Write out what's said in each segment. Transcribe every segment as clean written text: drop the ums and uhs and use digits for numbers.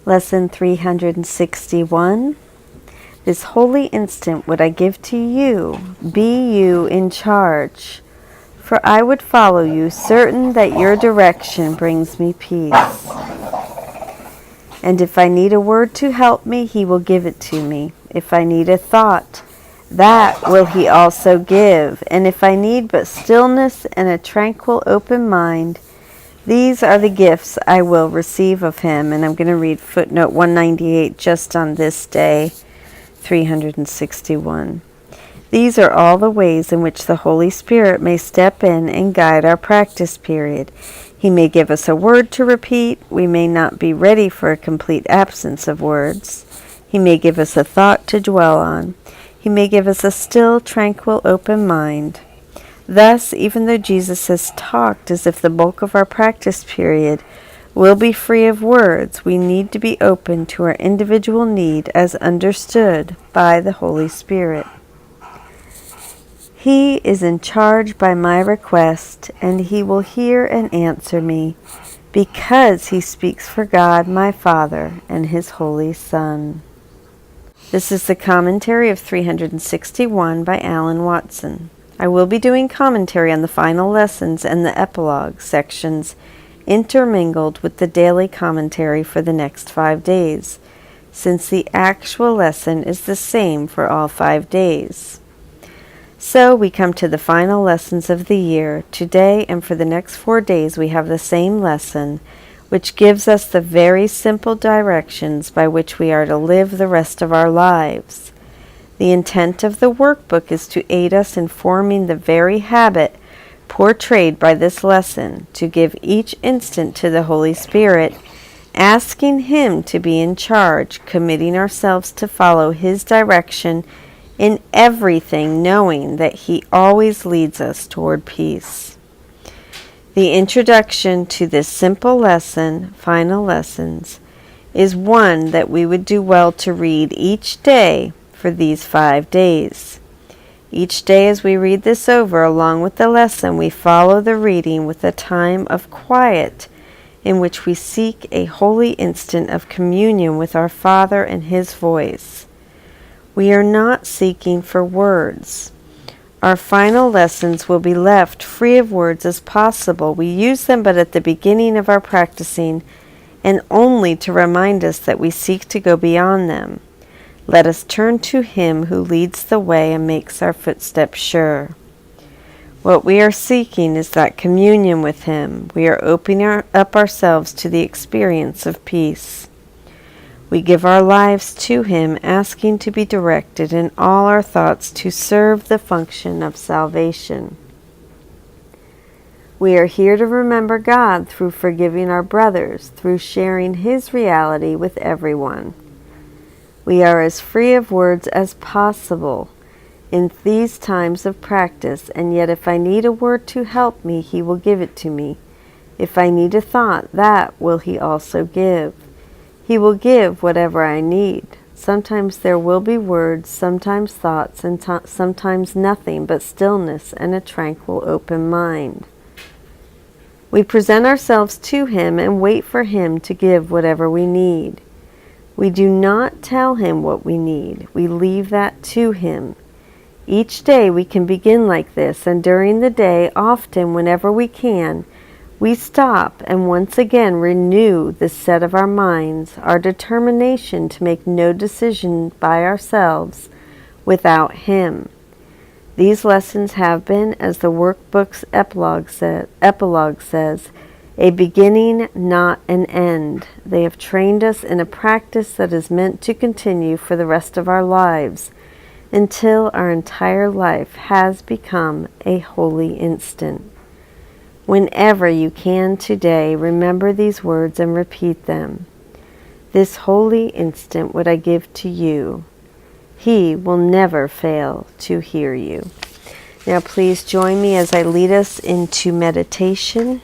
Lesson 361. This holy instant would I give to you, be you in charge, for I would follow you, certain that your direction brings me peace. And if I need a word to help me, he will give it to me. If I need a thought, that will he also give. And if I need but stillness and a tranquil, open mind, these are the gifts I will receive of him. And I'm going to read footnote 198 just on this day, 361. These are all the ways in which the Holy Spirit may step in and guide our practice period. He may give us a word to repeat. We may not be ready for a complete absence of words. He may give us a thought to dwell on. He may give us a still, tranquil, open mind. Thus, even though Jesus has talked as if the bulk of our practice period will be free of words, we need to be open to our individual need as understood by the Holy Spirit. He is in charge by my request, and he will hear and answer me, because he speaks for God, my Father, and his Holy Son. This is the commentary of 361 by Alan Watson. I will be doing commentary on the final lessons and the epilogue sections intermingled with the daily commentary for the next 5 days, since the actual lesson is the same for all 5 days. So we come to the final lessons of the year. Today and for the next 4 days we have the same lesson, which gives us the very simple directions by which we are to live the rest of our lives. The intent of the workbook is to aid us in forming the very habit portrayed by this lesson, to give each instant to the Holy Spirit, asking him to be in charge, committing ourselves to follow his direction in everything, knowing that he always leads us toward peace. The introduction to this simple lesson, final lessons, is one that we would do well to read each day for these 5 days. Each day as we read this over along with the lesson, we follow the reading with a time of quiet in which we seek a holy instant of communion with our Father and his voice. We are not seeking for words. Our final lessons will be left free of words as possible. We use them but at the beginning of our practicing, and only to remind us that we seek to go beyond them. Let us turn to him who leads the way and makes our footsteps sure. What we are seeking is that communion with him. We are opening up ourselves to the experience of peace. We give our lives to him, asking to be directed in all our thoughts to serve the function of salvation. We are here to remember God through forgiving our brothers, through sharing his reality with everyone. We are as free of words as possible in these times of practice, and yet if I need a word to help me, he will give it to me. If I need a thought, that will he also give. He will give whatever I need. Sometimes there will be words, sometimes thoughts, and sometimes nothing but stillness and a tranquil, open mind. We present ourselves to him and wait for him to give whatever we need. We do not tell him what we need. We leave that to him. Each day we can begin like this, and during the day, often whenever we can, we stop and once again renew the set of our minds, our determination to make no decision by ourselves without him. These lessons have been, as the workbook's epilogue says, a beginning, not an end. They have trained us in a practice that is meant to continue for the rest of our lives, until our entire life has become a holy instant. Whenever you can today, remember these words and repeat them. This holy instant would I give to you. He will never fail to hear you. Now please join me as I lead us into meditation.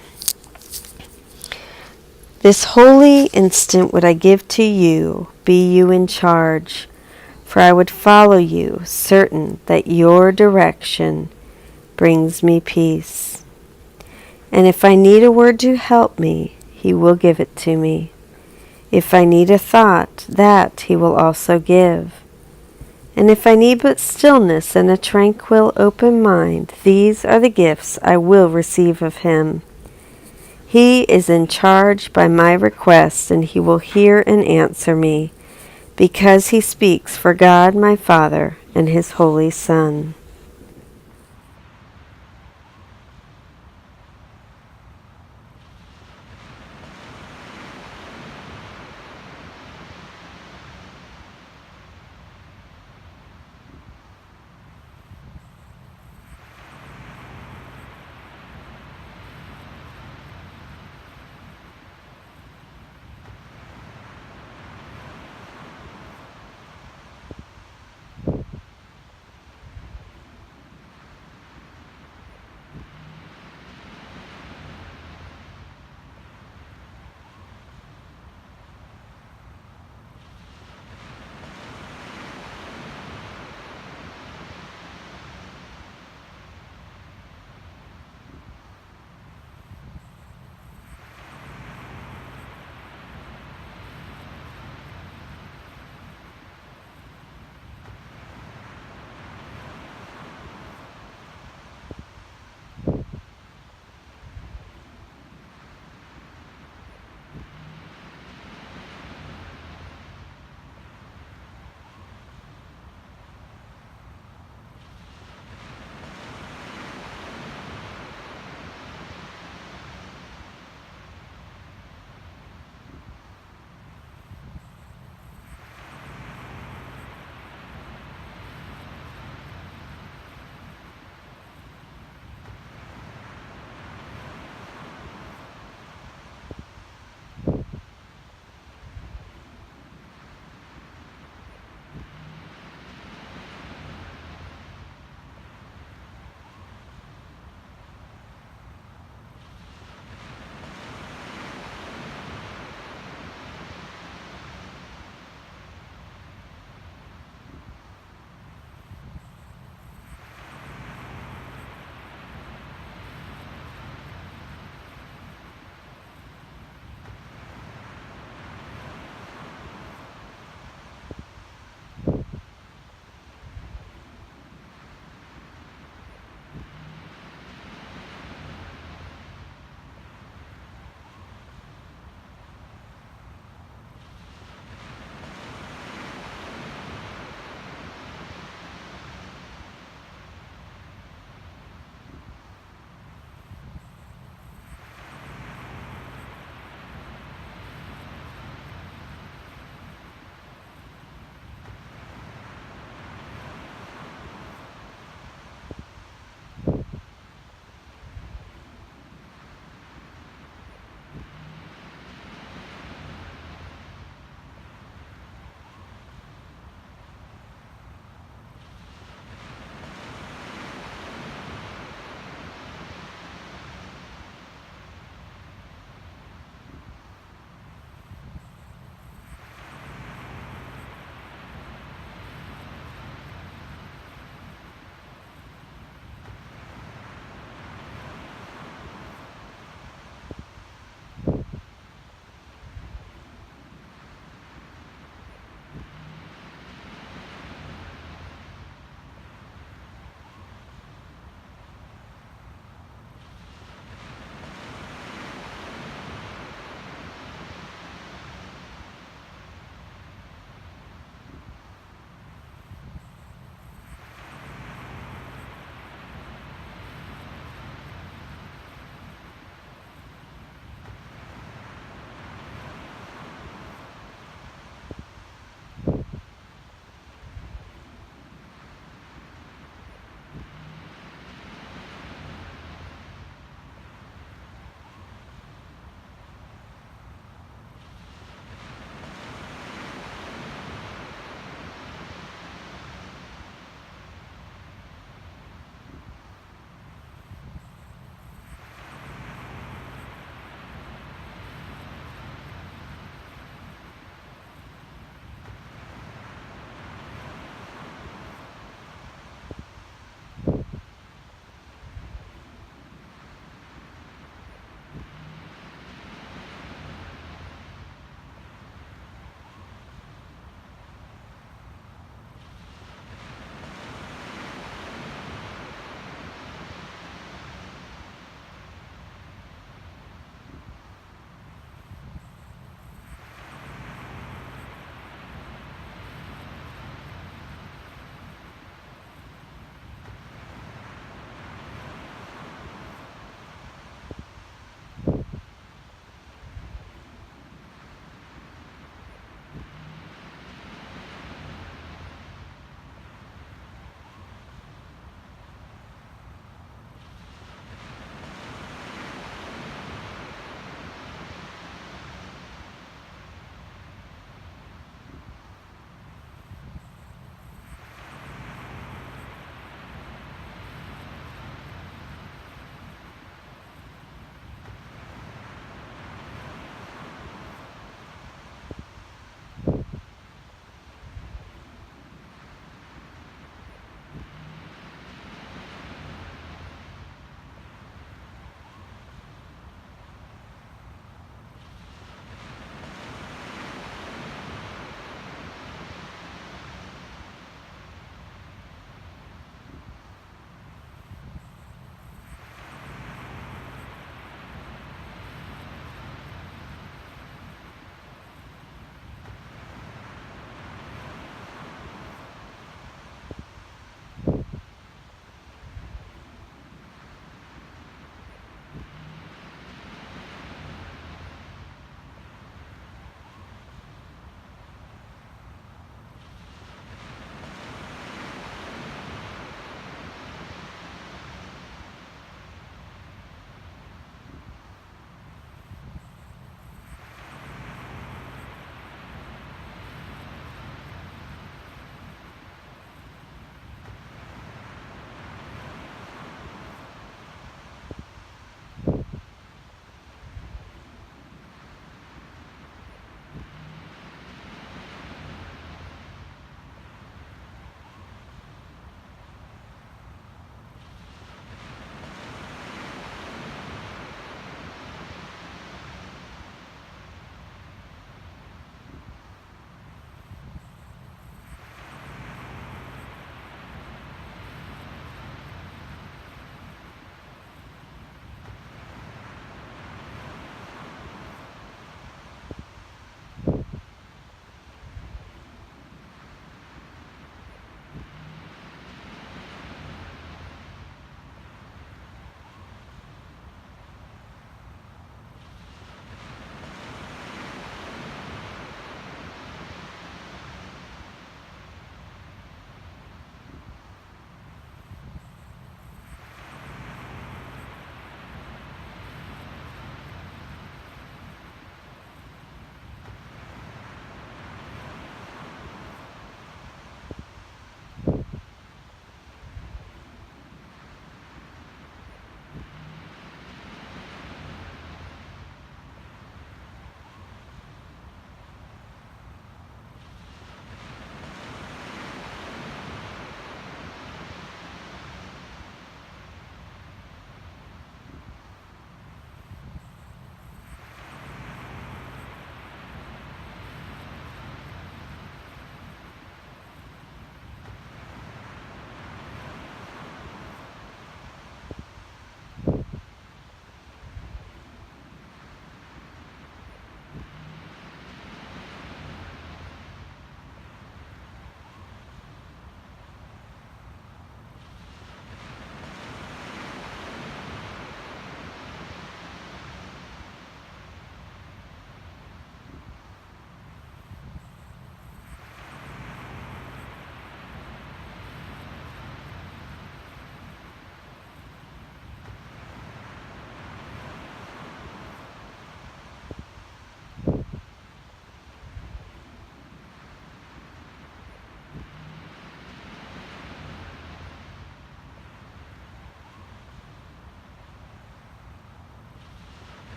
This holy instant would I give to you, be you in charge, for I would follow you, certain that your direction brings me peace. And if I need a word to help me, he will give it to me. If I need a thought, that he will also give. And if I need but stillness and a tranquil, open mind, these are the gifts I will receive of him. He is in charge by my request, and he will hear and answer me, because he speaks for God my Father and his Holy Son.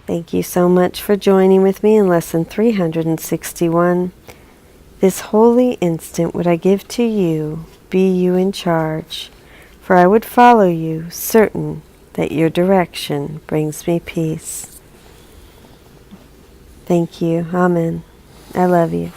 Thank you so much for joining with me in Lesson 361. This holy instant would I give to you, be you in charge, for I would follow you, certain that your direction brings me peace. Thank you. Amen. I love you.